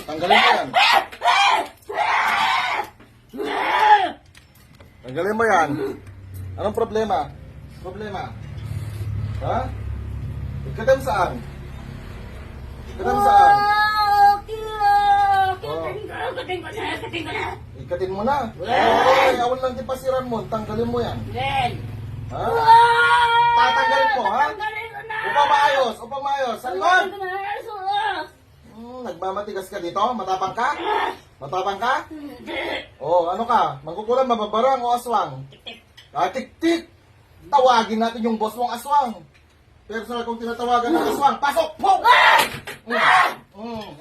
Tanggalin mo yan. Tanggalin mo yan. Anong problema? Problema? Ha? Ikatim saan? Ikatim saan? Ikatin mo na. Ay, awan lang din pasiran mo. Tanggalin mo yan. Ha? Tatanggalin mo, ha? Upang maayos, upang maayos. Sa likod! Nagmamatigas ka dito? Matapang ka? Matapang ka? Oh, ano ka? Mangkukulan, mababarang o aswang? Tik-tik! Tawagin natin yung boss mong aswang. Personal kung tinatawagan ng aswang, pasok! Pum!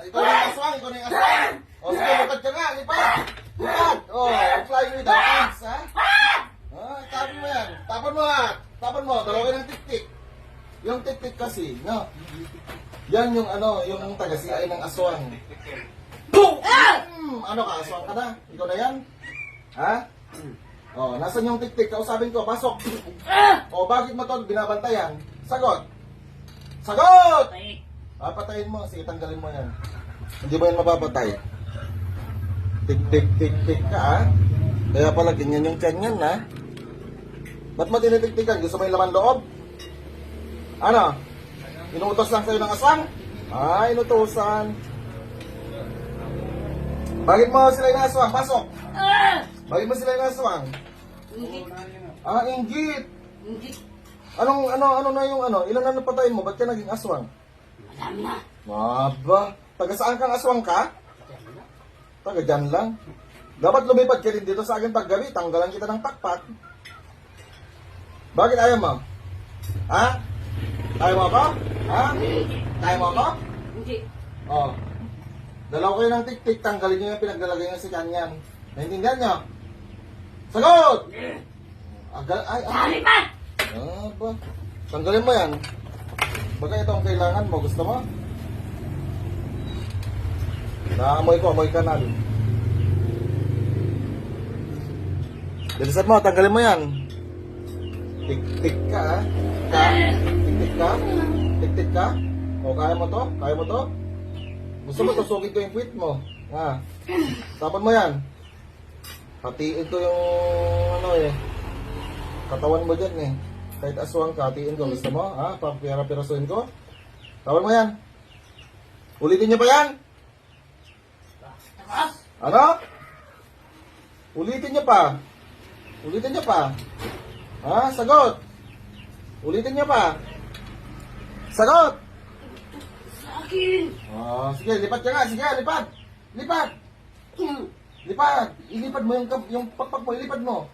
Ikaw na yung aswang, ikaw na yung aswang. O sige, lupad ka nga, lipad! Lipad! O, fly with the kids, ha? Tapon mo yan. Tapon mo ha. Tapon mo, dalawin ng tik-tik. Yung tik-tik kasi, no? Yan yung ano, yung taga-CI ng aswang. Ano ka, aswang ka na? Ikaw na yan? Ha? O, nasan yung tik-tik? Kausapin ko, pasok! O, bakit mo ito binabantayan? Sagot! Sagot! Patayin mo. Sige, tanggalin mo yan. Hindi mo yan mapapatay. Tik-tik-tik-tik ka, ha? Kaya pala, ganyan yung tiyan yan, ha? Ba't mo tinitik-tikan? Gusto mo yung laman loob? Ano? Inuutos lang sa'yo ng aswang? Inutusan. Bakit mo sila yung aswang? Pasok! Bakit mo sila yung aswang? Inggit. Inggit! Inggit. Ano na yung ano? Ilan na napatayin mo? Ba't ka naging aswang? Alam na. Maba. Taga saan kang aswang ka? Taga dyan lang. Dapat lumipad ka rin dito sa akin paggabi. Tanggalan kita ng pakpak. Bakit ayaw mo? Ha? Ayaw mo ako? Ha? Ayaw mo ako? Hindi. Oh. Dalaw kayo ng tik-tik. Tanggalin nyo yung pinaglalagay nyo sa kanyan. Naintindihan nyo? Sagot! Dali pa! Ba? Tanggalin mo yan. Baka ito ang kailangan mo. Gusto mo? Naamoy ko, amoy kanal. Bilisan mo, tanggalin mo yan. Tik-tik ka, ha? Tik-tik ka? Tik-tik ka? O, kaya mo to? Kaya mo to? Gusto mo tusugin ko yung quit mo? Ha? Tapon mo yan. Hatiin ko yung ano katawan mo dyan Kahit aswang ka, hatiin ko. Gusto mo? Ha? Papira-pirasuin ko? Tapon mo yan. Ulitin niyo pa yan? Ano? Ulitin niyo pa. Ulitin niyo pa. Ha? Sagot. Ulitin niyo pa. Sagot. Sa akin. Sige, lipat ka nga. Sige, lipat. Lipat. Lipat. Ilipad mo yung pakpak mo. Ilipad mo.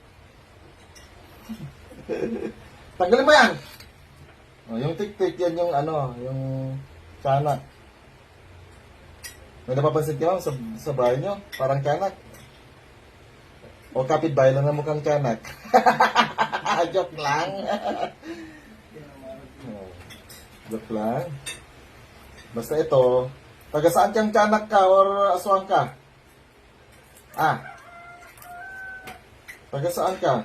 Tanggalin mo yan. Yung tik-tik yan yung ano, yung tiyanak. May napapansin ka sa bahay nyo? Parang tiyanak. O kapitbahay lang na mukhang tiyanak. Joke lang. Joke lang. Basta ito, taga saan kang tiyanak ka or aswang ka? Taga saan ka?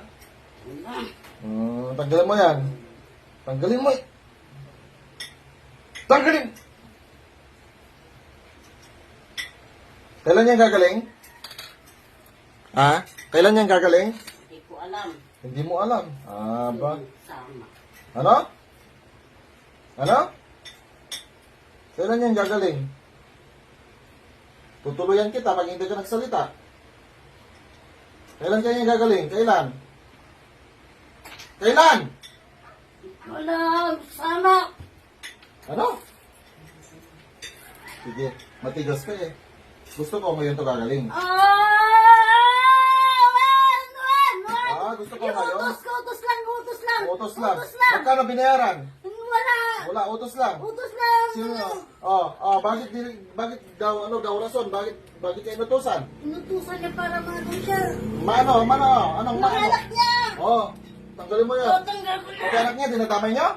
Tanggalin mo yan. Tanggalin mo. Tanggalin! Kailan yan gagaling? Kailan yan gagaling? Hindi ko alam. Hindi mo alam. Ba? Sama. Ano? Ano? Kailan yan gagaling? Tutuluyan kita pag hindi ka nagsalita. Kailan kaya yan gagaling? Kailan? Kailan? Wala. Sama. Ano? Sige, matigas ka Gusto ko ngayon ito gagaling. Gusto ko ngayon? Utos lang. Utos lang. Magkano binayaran? Wala. Wala, utos lang. Utos lang. Sino? Bakit daw rason? Bakit kayo inutusan? Inutusan niya para maano siya. Anong mano? Mahalak niya. Tanggalin mo yan. Tanggal ko Pati anak niya, dinadamay niyo?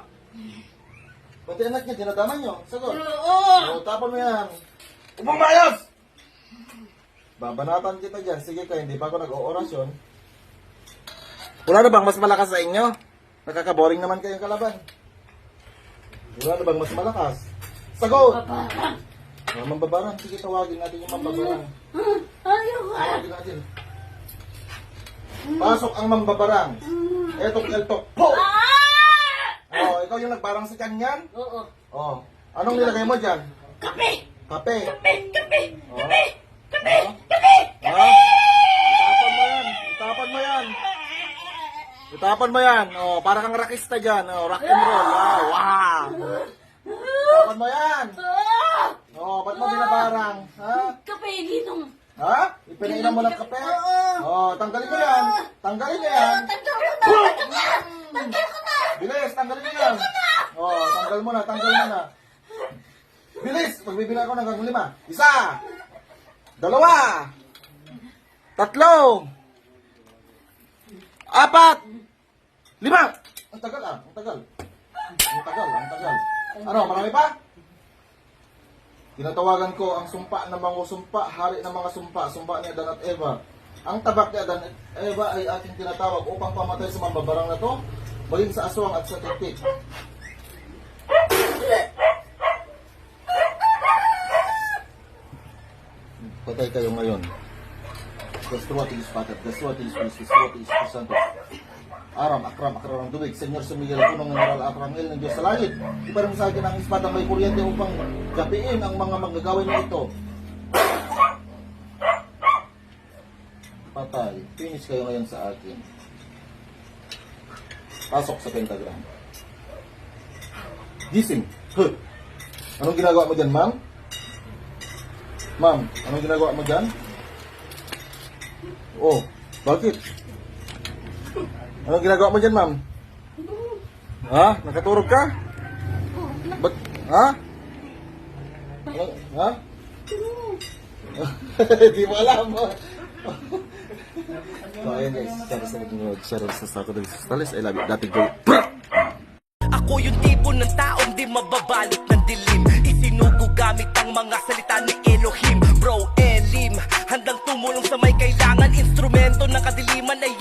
Pati anak niya, dinadamay niyo? Sagot. Tapon mo yan. Umamayos! Babanatan kita dyan. Sige ka, hindi pa ako nag-oorasyon. Wala na bang mas malakas sa inyo? Nakaka-boring naman kayong kalaban. Wala na bang mas malakas? Sagot! Babarang. Mambabarang. Sige, tawagin natin yung mambabarang. Ayoko. Tawagin natin. Pasok ang mambabarang. Etong eltok. Po! Oh, ikaw yung nagbarang sa kanyan? Oo. Oh. Anong nilagay mo dyan? Kape! Kape. Kape! Oh. Kape! Oh. Kape! Ha? Itapan mo yan. Itapan mo yan. Itapan mo yan. Oh, para kang rockista dyan. Oh, rock and roll. Oh, wow. Itapan mo yan. Oh, ba't mo binabarang? Ha? Kape, ginong. Ha? Ipinainom mo ng kape? Oh, tanggalin mo yan. Tanggalin mo yan. Tanggal ko na! Tanggal ko na! Bilis, tanggalin mo yan. Oh, tanggal mo na, tanggal mo na. Bilis, magbibigay ako ng hanggang 5. 1, 2, 3, 4, 5. Ang tagal ah, ang tagal. Ang tagal, ang tagal. Ano, marami pa? Tinatawagan ko ang sumpa ng mga sumpa, hari ng mga sumpa, sumpa ni Adan at Eva. Ang tabak ni Adan at Eva ay ating tinatawag upang pamatay sa mambabarang na to, maging sa aswang at sa tiktik. Patay kayo ngayon. Destroy is patat, destroy is police, destroy is santos. Aram, akram, akram ng tubig. Senyor Sumigil, punong general Akrangil ng Diyos sa langit. Iparang sa akin ang espadang may kuryente upang gapiin ang mga manggagawin na ito. Patay. Finish kayo ngayon sa akin. Pasok sa pentagram. Gising. Huh. Anong ginagawa mo dyan, ma'am? Ma'am, anong ginagawa mo dyan? Oh, bakit? Anong ginagawa mo dyan, ma'am? Ha? Nakaturog ka? Ba't? Ha? Ha? Di mo alam mo. So, ayun guys. Share sa Saturday Stales. I love you. Dati go. Ako yung tipo ng taong di mababalot ng dilim. Isinugo gamit ang mga salita ni Elohim. Bro, Elim, handang tumulong sa may kailangan. Instrumento ng kadiliman ay